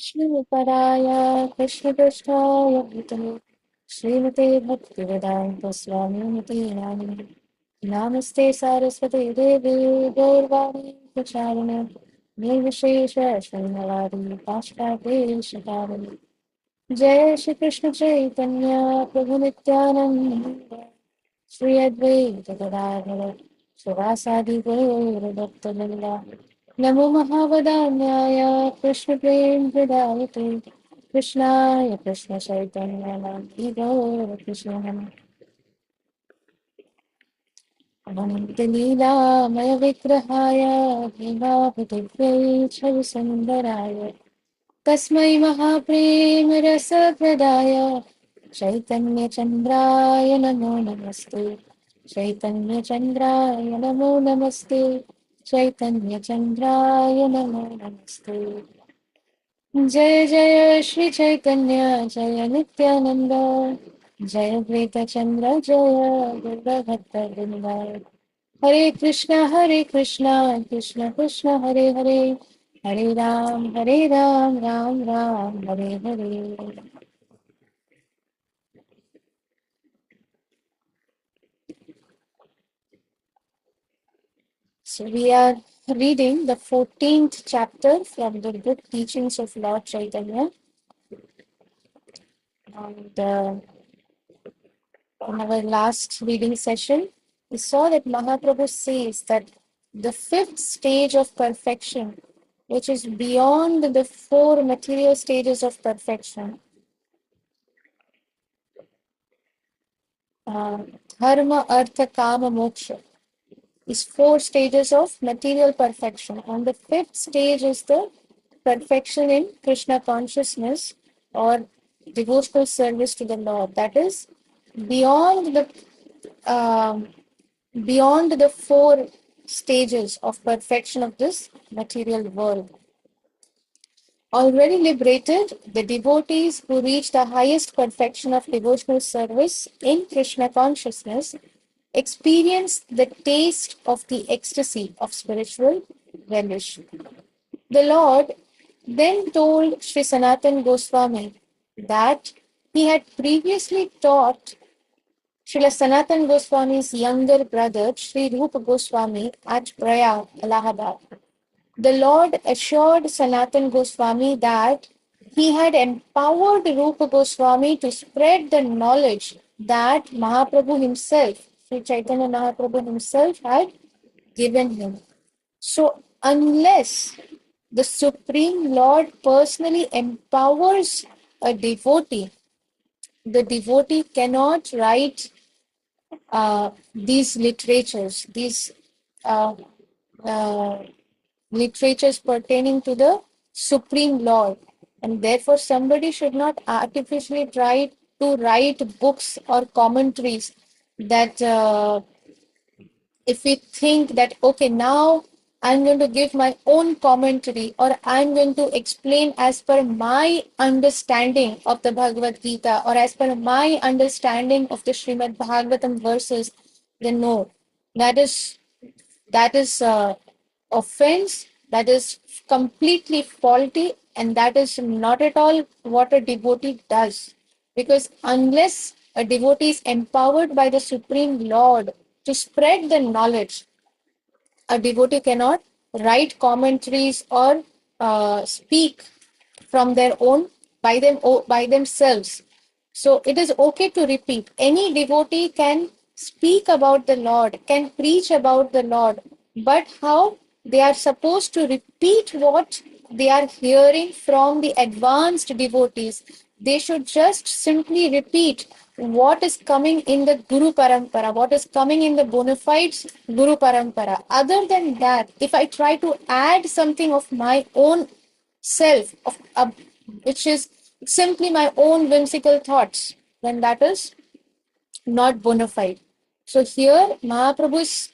श्रीपराय कृष्णपृष्ठाय भूतले श्रीमते भक्तिवेदान्त स्वामिमते नामिने नमस्ते सारस्वती देवी गौरवाणी प्रचारिणे निर्विशेष शून्यवादी पाश्चात्येशकारिणे जय श्री कृष्ण चैतन्य प्रभु नित्यानंद श्री अद्वैत गदाधर शिवासादि गौर भक्तवृंदा नमो महावदान्याय कृष्ण प्रेम प्रदायते कृष्णाय कृष्ण चैतन्य नाम गौर कृष्ण अनंत लीलामय विग्रहाय भीमापतिव्यै छविसुन्दराय तस्मै महाप्रेम रसप्रदाय चैतन्यचन्द्राय नमो नमस्ते चैतन्यचन्द्राय नमो नमस्ते चैतन्यचन्द्राय नमो नमस्ते जय जय श्री चैतन्य जय नित्यानंद जय द्वैतचन्द्र जय गौरभक्तवृन्द हरे Krishna Krishna Krishna Hare Hare Hare Ram Ram Ram Hare Hare. So we are reading the 14th chapter from the book Teachings of Lord Chaitanya. And in our last reading session, we saw that Mahaprabhu says that the fifth stage of perfection, which is beyond the four material stages of perfection, uh, dharma, artha, kama, moksha, is four stages of material perfection. And the fifth stage is the perfection in Krishna consciousness or devotional service to the Lord. That is beyond the um, beyond the four stages of perfection of this material world. Already liberated, the devotees who reach the highest perfection of devotional service in Krishna consciousness experience the taste of the ecstasy of spiritual relish. The Lord then told Sri Sanatan Goswami that he had previously taught Srila Sanatan Goswami's younger brother, Sri Rupa Goswami, at Prayag, Allahabad. The Lord assured Sanatan Goswami that he had empowered Rupa Goswami to spread the knowledge that Mahaprabhu himself, Sri Chaitanya Mahaprabhu himself, had given him. So, unless the Supreme Lord personally empowers a devotee, the devotee cannot write these literatures, these uh, uh, literatures pertaining to the Supreme Lord. And therefore, somebody should not artificially try to write books or commentaries that if we think that, okay, now I'm going to give my own commentary or I'm going to explain as per my understanding of the Bhagavad Gita or as per my understanding of the Srimad Bhagavatam verses, then no, that is offense, that is completely faulty, and that is not at all what a devotee does. Because unless a devotee is empowered by the Supreme Lord to spread the knowledge, a devotee cannot write commentaries or speak from their own by themselves. So it is okay to repeat. Any devotee can speak about the Lord, can preach about the Lord, but how they are supposed to repeat what they are hearing from the advanced devotees. They should just simply repeat what is coming in the Guru Parampara, what is coming in the bona fides Guru Parampara. Other than that, if I try to add something of my own self, which is simply my own whimsical thoughts, then that is not bona fide. So here Mahaprabhu is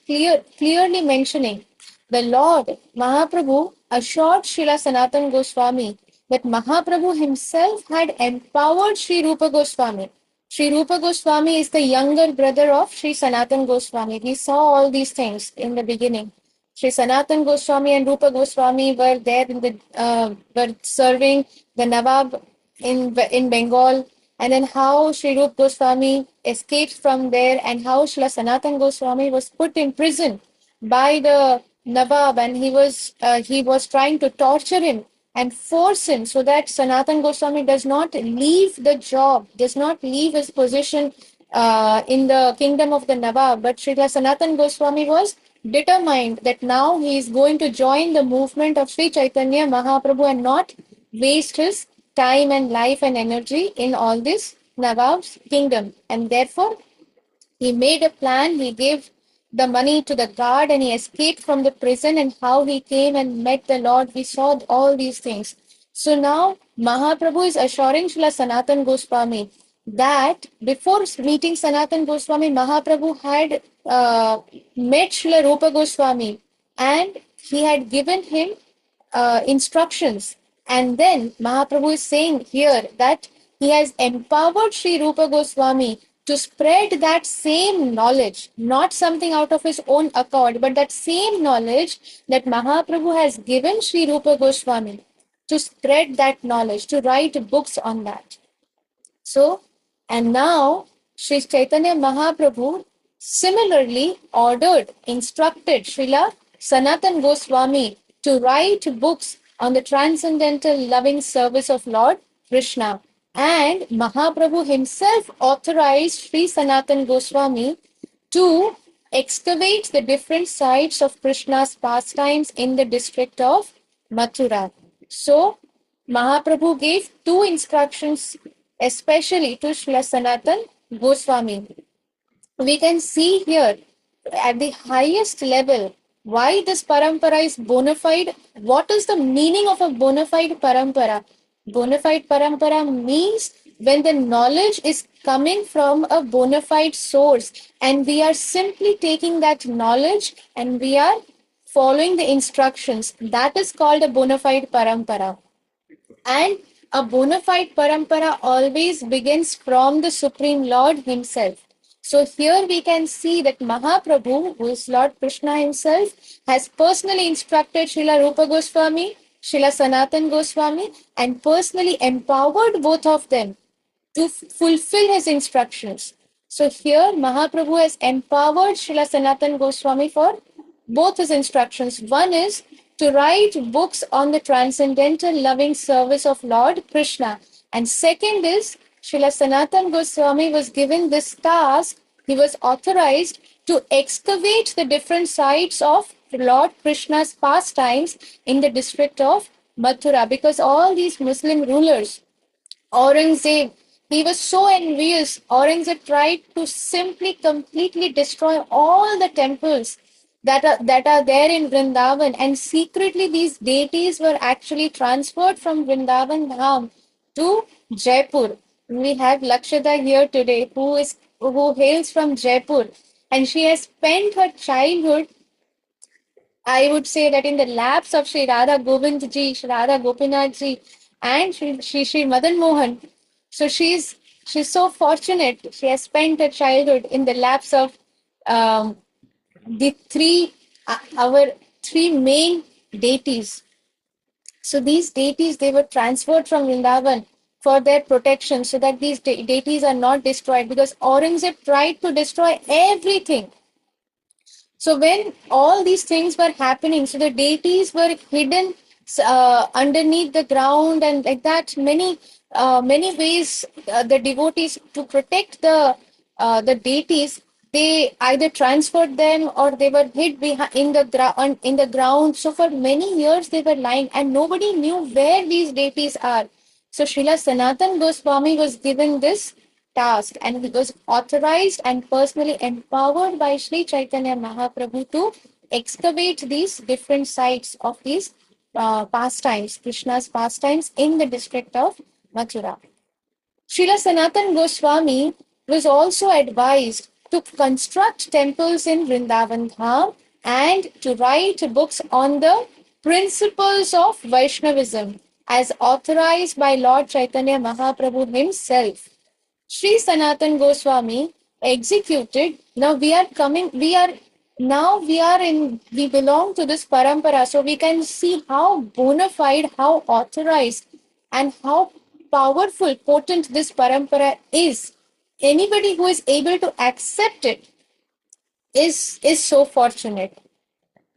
clearly mentioning the Lord Mahaprabhu assured Srila Sanatan Goswami that Mahaprabhu himself had empowered Sri Rupa Goswami. Sri Rupa Goswami is the younger brother of Sri Sanatan Goswami. We saw all these things in the beginning. Sri Sanatan Goswami and Rupa Goswami were there in the were serving the Nawab in Bengal, and then how Sri Rupa Goswami escaped from there, and how Sri Sanatan Goswami was put in prison by the Nawab, and he was trying to torture him and force him so that Sanatan Goswami does not leave the job, does not leave his position in the kingdom of the Nawab. But Srila Sanatan Goswami was determined that now he is going to join the movement of Sri Chaitanya Mahaprabhu and not waste his time and life and energy in all this Nawab's kingdom. And therefore, he made a plan. He gave the money to the guard and he escaped from the prison, and how he came and met the Lord. We saw all these things. So now Mahaprabhu is assuring Srila Sanatan Goswami that before meeting Sanatan Goswami, Mahaprabhu had met Srila Rupa Goswami and he had given him instructions. And then Mahaprabhu is saying here that he has empowered Sri Rupa Goswami to spread that same knowledge, not something out of his own accord, but that same knowledge that Mahaprabhu has given Sri Rupa Goswami, to spread that knowledge, to write books on that. So, and now Sri Chaitanya Mahaprabhu similarly ordered, instructed Srila Sanatan Goswami to write books on the transcendental loving service of Lord Krishna. And Mahaprabhu himself authorized Sri Sanatan Goswami to excavate the different sites of Krishna's pastimes in the district of Mathura. So, Mahaprabhu gave two instructions especially to Srila Sanatan Goswami. We can see here at the highest level why this parampara is bona fide. What is the meaning of a bona fide parampara? Bona fide parampara means when the knowledge is coming from a bona fide source and we are simply taking that knowledge and we are following the instructions. That is called a bona fide parampara. And a bona fide parampara always begins from the Supreme Lord Himself. So here we can see that Mahaprabhu, who is Lord Krishna Himself, has personally instructed Srila Rupa Goswami, Srila Sanatan Goswami, and personally empowered both of them to fulfill his instructions. So here Mahaprabhu has empowered Srila Sanatan Goswami for both his instructions. One is to write books on the transcendental loving service of Lord Krishna. And second is Srila Sanatan Goswami was given this task. He was authorized to excavate the different sites of Lord Krishna's pastimes in the district of Mathura, because all these Muslim rulers, Aurangzeb, he was so envious. Aurangzeb tried to simply completely destroy all the temples that are there in Vrindavan, and secretly these deities were actually transferred from Vrindavan Dham to Jaipur. We have Lakshada here today, who hails from Jaipur, and she has spent her childhood, I would say, that in the laps of Sri Radha Govind ji, Sri Radha Gopinath ji, and Sri Madan Mohan. So she's so fortunate. She has spent her childhood in the laps of um, the our three main deities. So these deities, they were transferred from Vrindavan for their protection, so that these deities are not destroyed, because Aurangzeb tried to destroy everything. So when all these things were happening, so the deities were hidden underneath the ground, and like that, many ways the devotees, to protect the deities, they either transferred them or they were hid behind in the ground. So for many years they were lying, and nobody knew where these deities are. So Srila Sanatan Goswami was given this task, and he was authorized and personally empowered by Sri Chaitanya Mahaprabhu to excavate these different sites of these pastimes, Krishna's pastimes in the district of Mathura. Srila Sanatan Goswami was also advised to construct temples in Vrindavan Dham and to write books on the principles of Vaishnavism as authorized by Lord Chaitanya Mahaprabhu himself. Sri Sanatan Goswami executed. Now we are coming. We are Now we belong to this parampara, so we can see how bona fide, how authorized, and how powerful, potent this parampara is. Anybody who is able to accept it is so fortunate.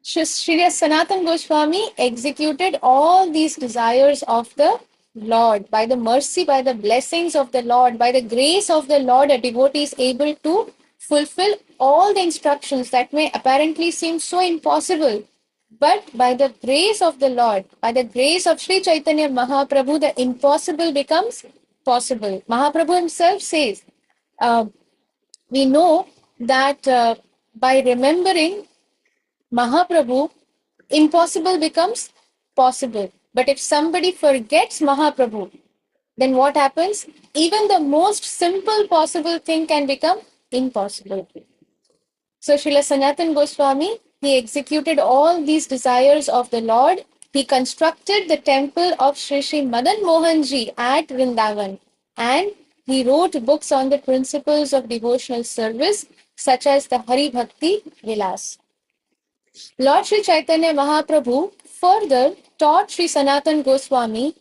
Sri Sanatan Goswami executed all these desires of the Lord. By the mercy, by the blessings of the Lord, by the grace of the Lord, a devotee is able to fulfill all the instructions that may apparently seem so impossible. But by the grace of the Lord, by the grace of Sri Chaitanya Mahaprabhu, the impossible becomes possible. Mahaprabhu himself says, uh, we know that by remembering Mahaprabhu, impossible becomes possible. But if somebody forgets Mahaprabhu, then what happens? Even the most simple possible thing can become impossible. So Srila Sanatan Goswami, he executed all these desires of the Lord. He constructed the temple of Sri Sri Madan Mohanji at Vrindavan, and he wrote books on the principles of devotional service such as the Hari Bhakti Vilas. Lord Sri Chaitanya Mahaprabhu further taught Sri Sanatan Goswami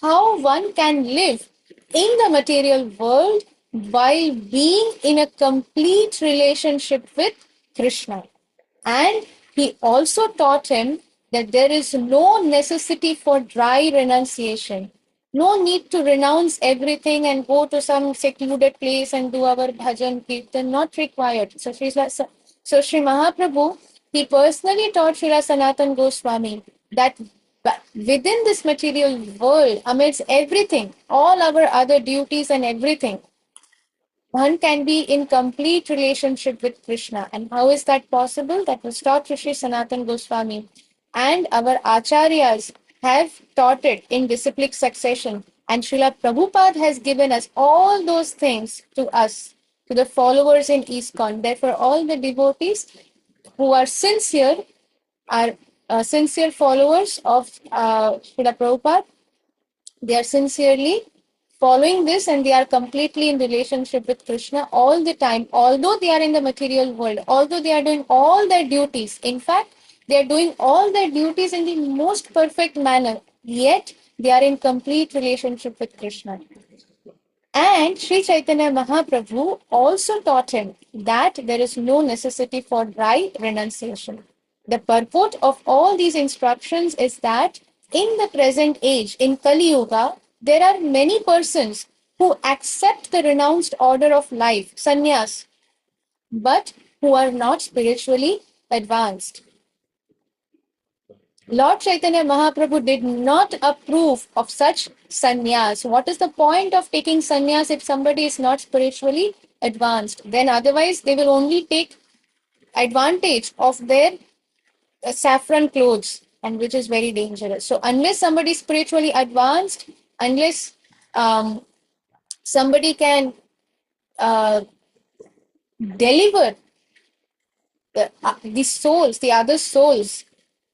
how one can live in the material world while being in a complete relationship with Krishna. And he also taught him that there is no necessity for dry renunciation. No need to renounce everything and go to some secluded place and do our bhajan kirtan, not required. So Sri Mahaprabhu, he personally taught Srila Sanatan Goswami that within this material world, amidst everything, all our other duties and everything, one can be in complete relationship with Krishna. And how is that possible? That was taught to Sri Sanatan Goswami. And our acharyas have taught it in disciplic succession. And Srila Prabhupada has given us all those things to us, to the followers in ISKCON. Therefore, all the devotees who are sincere followers of Srila Prabhupada, they are sincerely following this and they are completely in relationship with Krishna all the time, although they are in the material world, although they are doing all their duties. In fact, they are doing all their duties in the most perfect manner, yet they are in complete relationship with Krishna. And Sri Chaitanya Mahaprabhu also taught him that there is no necessity for dry renunciation. The purport of all these instructions is that in the present age, in Kali Yuga, there are many persons who accept the renounced order of life, sannyas, but who are not spiritually advanced. Lord Chaitanya Mahaprabhu did not approve of such sannyas. What is the point of taking sannyas if somebody is not spiritually advanced? Then otherwise they will only take advantage of their saffron clothes, and which is very dangerous. So unless somebody is spiritually advanced, unless somebody can uh, deliver the souls, the other souls,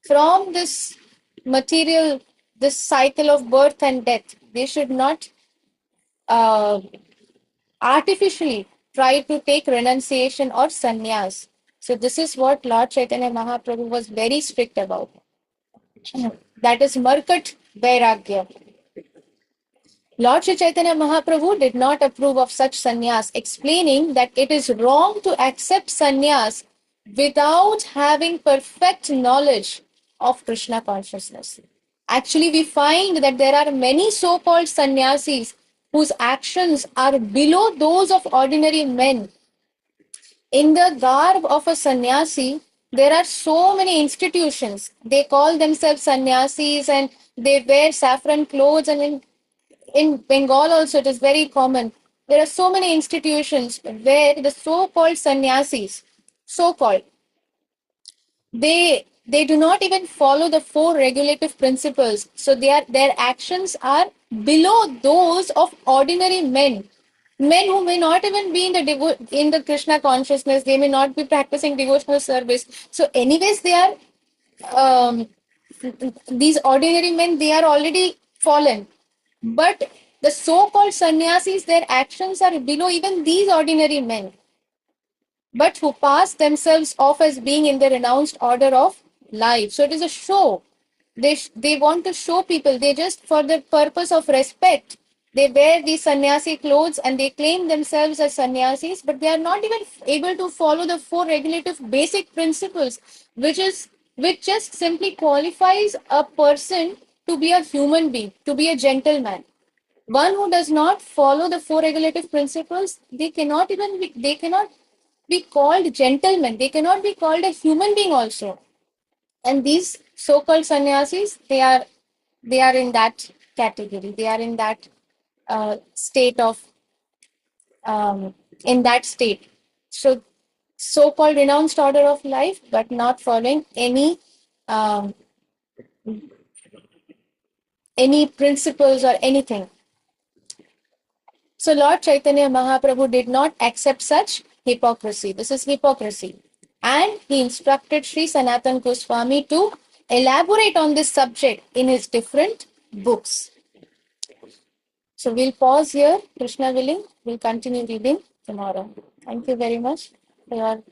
from this material, this cycle of birth and death. They should not uh, artificially try to take renunciation or sannyas. So this is what Lord Chaitanya Mahaprabhu was very strict about. That is Markat Vairagya. Lord Sri Chaitanya Mahaprabhu did not approve of such sannyas, explaining that it is wrong to accept sannyas without having perfect knowledge of Krishna consciousness. Actually, we find that there are many so-called sannyasis whose actions are below those of ordinary men. In the garb of a sannyasi, there are so many institutions. They call themselves sannyasis and they wear saffron clothes, and in Bengal also it is very common. There are so many institutions where the so-called sannyasis, so-called, they do not even follow the four regulative principles. So their actions are below those of ordinary men. Men who may not even be in the Krishna consciousness, they may not be practicing devotional service. So, anyways, they are um, these ordinary men, they are already fallen. But the so-called sannyasis, their actions are below even these ordinary men. but who pass themselves off as being in the renounced order of life. So it is a show. They want to show people. They just, for the purpose of respect, they wear these sannyasi clothes and they claim themselves as sannyasis, but they are not even able to follow the four regulative basic principles, which just simply qualifies a person to be a human being, to be a gentleman. One who does not follow the four regulative principles, they cannot be called gentlemen. They cannot be called a human being also. And these so-called sannyasis, they are in that category. They are in that state of in that state. So so-called renounced order of life, but not following um, any principles or anything. So Lord Chaitanya Mahaprabhu did not accept such hypocrisy. This is hypocrisy. And he instructed Sri Sanatan Goswami to elaborate on this subject in his different books. So we'll pause here. Krishna willing, we'll continue reading tomorrow. Thank you very much for your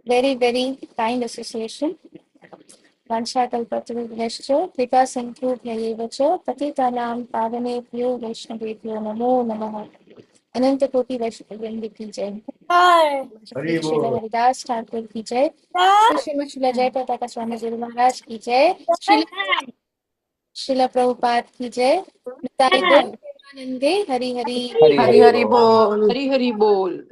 very, very kind association. वंशाकल्पतरुभ्यश्च कृपा सिन्धुभ्यैव च पतितानां पावनेभ्यो वैष्णवेभ्यो नमो नमः। अनंत कोटि वैष्णववृंद की जय। श्रील हरिदास ठाकुर की जय। श्री श्रील जय प्रताप स्वामी जी महाराज की जय। श्रील प्रभुपाद की जय। निताई गौर प्रेमानंदे हरि हरि। हरि हरि हरि हरि बोल। बोल। हरि हरि बोल।